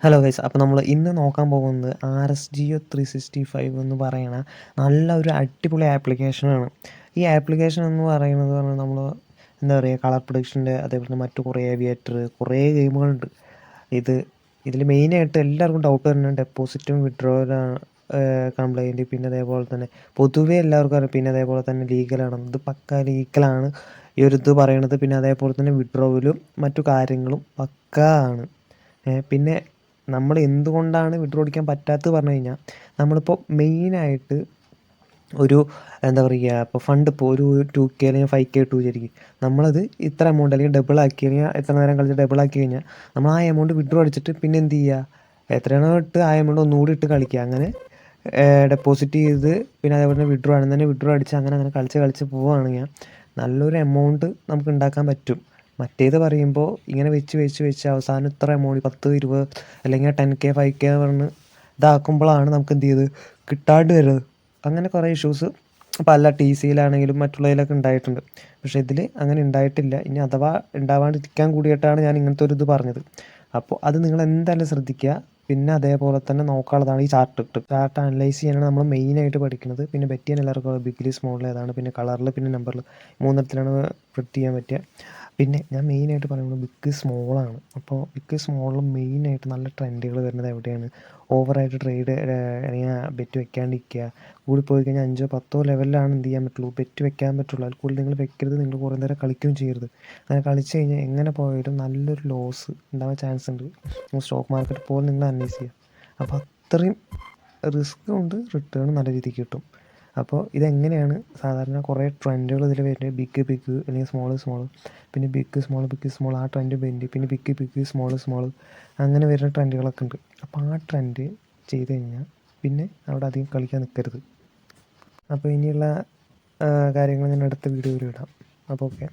Hello guys, അപ്പോൾ നമ്മൾ ഇന്ന് നോക്കാൻ പോകുന്നത് RSGO 365 എന്ന് പറയുന്ന നല്ല ഒരു അടിപൊളി ആപ്ലിക്കേഷനാണ്. ഈ ആപ്ലിക്കേഷൻ എന്ന് പറയുന്നത് നമ്മൾ എന്താ പറയുക, കളർ പ്രൊഡിക്ഷൻ്റെ അതേപോലെ തന്നെ മറ്റു കുറേ ഏവിയേറ്റർ കുറേ ഗെയിമുകളുണ്ട്. ഇതിൽ മെയിനായിട്ട് എല്ലാവർക്കും ഡൗട്ട് വരുന്നത് ഡെപ്പോസിറ്റും വിഡ്രോവലാണ് കംപ്ലൈൻറ്റ്. പിന്നെ അതേപോലെ തന്നെ പൊതുവേ എല്ലാവർക്കും അറിയാം. പിന്നെ അതേപോലെ തന്നെ ലീഗലാണ്, ഇത് പക്ക ലീഗലാണ് ഈ ഒരു ഇത് പറയണത്. പിന്നെ അതേപോലെ തന്നെ വിഡ്രോവലും മറ്റു കാര്യങ്ങളും പക്ക ആണ്. പിന്നെ നമ്മൾ എന്തുകൊണ്ടാണ് വിഡ്രോ അടിക്കാൻ പറ്റാത്തത് പറഞ്ഞു കഴിഞ്ഞാൽ, നമ്മളിപ്പോൾ മെയിനായിട്ട് ഒരു എന്താ പറയുക, ഇപ്പോൾ ഫണ്ട് ഇപ്പോൾ ഒരു 2K അല്ലെങ്കിൽ 5K ഇട്ടു വിചാരിക്കും. നമ്മളത് ഇത്ര എമൗണ്ട് അല്ലെങ്കിൽ ഡബിൾ ആക്കി കഴിഞ്ഞാൽ എത്ര നേരം കളിച്ച് ഡബിൾ ആക്കി കഴിഞ്ഞാൽ നമ്മൾ ആ എമൗണ്ട് വിഡ്രോ അടിച്ചിട്ട് പിന്നെ എന്ത് ചെയ്യുക, എത്രയാണോ ഇട്ട് ആ എമൗണ്ട് ഒന്നുകൂടി ഇട്ട് കളിക്കുക. അങ്ങനെ ഡെപ്പോസിറ്റ് ചെയ്ത് പിന്നെ അതേപോലെ തന്നെ വിഡ്രോ ആണ് തന്നെ വിഡ്രോ അടിച്ച് അങ്ങനെ കളിച്ച് പോവുകയാണെങ്കിൽ നല്ലൊരു എമൗണ്ട് നമുക്ക് ഉണ്ടാക്കാൻ പറ്റും. മറ്റേത് പറയുമ്പോൾ ഇങ്ങനെ വെച്ച് അവസാനം ഇത്ര എമൗണ്ട് 10, 20 അല്ലെങ്കിൽ 10K 5K എന്ന് പറഞ്ഞ് ഇതാക്കുമ്പോഴാണ് നമുക്ക് എന്ത് ചെയ്ത് കിട്ടാണ്ട് വരുന്നത്. അങ്ങനെ കുറേ ഇഷ്യൂസ് പല TCയിലാണെങ്കിലും മറ്റുള്ളതിലൊക്കെ ഉണ്ടായിട്ടുണ്ട്. പക്ഷേ ഇതിൽ അങ്ങനെ ഉണ്ടായിട്ടില്ല. ഇനി അഥവാ ഉണ്ടാവാണ്ടിരിക്കാൻ കൂടിയിട്ടാണ് ഞാൻ ഇങ്ങനത്തെ ഒരു ഇത് പറഞ്ഞത്. അപ്പോൾ അത് നിങ്ങൾ എന്തായാലും ശ്രദ്ധിക്കുക. പിന്നെ അതേപോലെ തന്നെ നോക്കാനുള്ളതാണ് ഈ ചാർട്ട് അനലൈസ് ചെയ്യാനാണ് നമ്മൾ മെയിനായിട്ട് പഠിക്കുന്നത്. പിന്നെ ബെറ്റ് ചെയ്യാൻ എല്ലാവർക്കും ബിഗ്ലി സ്മോളിൽ ഏതാണ്, പിന്നെ കളറിൽ, പിന്നെ നമ്പറിൽ, മൂന്നിടത്തിലാണ് പ്രിഡിക്റ്റ് ചെയ്യാൻ പറ്റുക. പിന്നെ ഞാൻ മെയിനായിട്ട് പറയുന്നത് ബിഗ് സ്മോളാണ്. അപ്പോൾ ബിഗ് സ്മോളിൽ മെയിനായിട്ട് നല്ല ട്രെൻഡുകൾ വരുന്നത് എവിടെയാണ്, ഓവറായിട്ട് ട്രേഡ് അല്ലെങ്കിൽ ബെറ്റ് വെക്കാണ്ടിരിക്കുക. കൂടിപ്പോയി കഴിഞ്ഞാൽ 5, 10 ലെവലിലാണ് എന്ത് ചെയ്യാൻ പറ്റുള്ളൂ, ബെറ്റ് വെക്കാൻ പറ്റുള്ളൂ. അതിൽ കൂടുതൽ നിങ്ങൾ വെക്കരുത്. നിങ്ങൾ കുറേ നേരം കളിക്കുകയും ചെയ്യരുത്. അങ്ങനെ കളിച്ച് കഴിഞ്ഞാൽ എങ്ങനെ പോയാലും നല്ലൊരു ലോസ് ഉണ്ടാവാൻ ചാൻസ് ഉണ്ട്. സ്റ്റോക്ക് മാർക്കറ്റ് പോലെ നിങ്ങൾ അനലൈസ് ചെയ്യുക. അപ്പോൾ അത്രയും റിസ്ക്കും ഉണ്ട്, റിട്ടേണും നല്ല രീതിക്ക് കിട്ടും. അപ്പോൾ ഇതെങ്ങനെയാണ് സാധാരണ കുറേ ട്രെൻഡുകൾ ഇതിൽ വരുന്നത്, ബിഗ് അല്ലെങ്കിൽ സ്മോൾ, പിന്നെ ബിഗ് സ്മോൾ ആ ട്രെൻഡ് ബെൻഡ്, പിന്നെ ബിഗ് സ്മോൾ അങ്ങനെ വരുന്ന ട്രെൻഡുകളൊക്കെ ഉണ്ട്. അപ്പോൾ ആ ട്രെൻഡ് ചെയ്ത് കഴിഞ്ഞാൽ പിന്നെ അവിടെ അധികം കളിക്കാൻ നിൽക്കരുത്. അപ്പോൾ ഇനിയുള്ള കാര്യങ്ങൾ ഞാൻ അടുത്ത വീഡിയോയിൽ ഇടാം. അപ്പോൾ ഓക്കെ.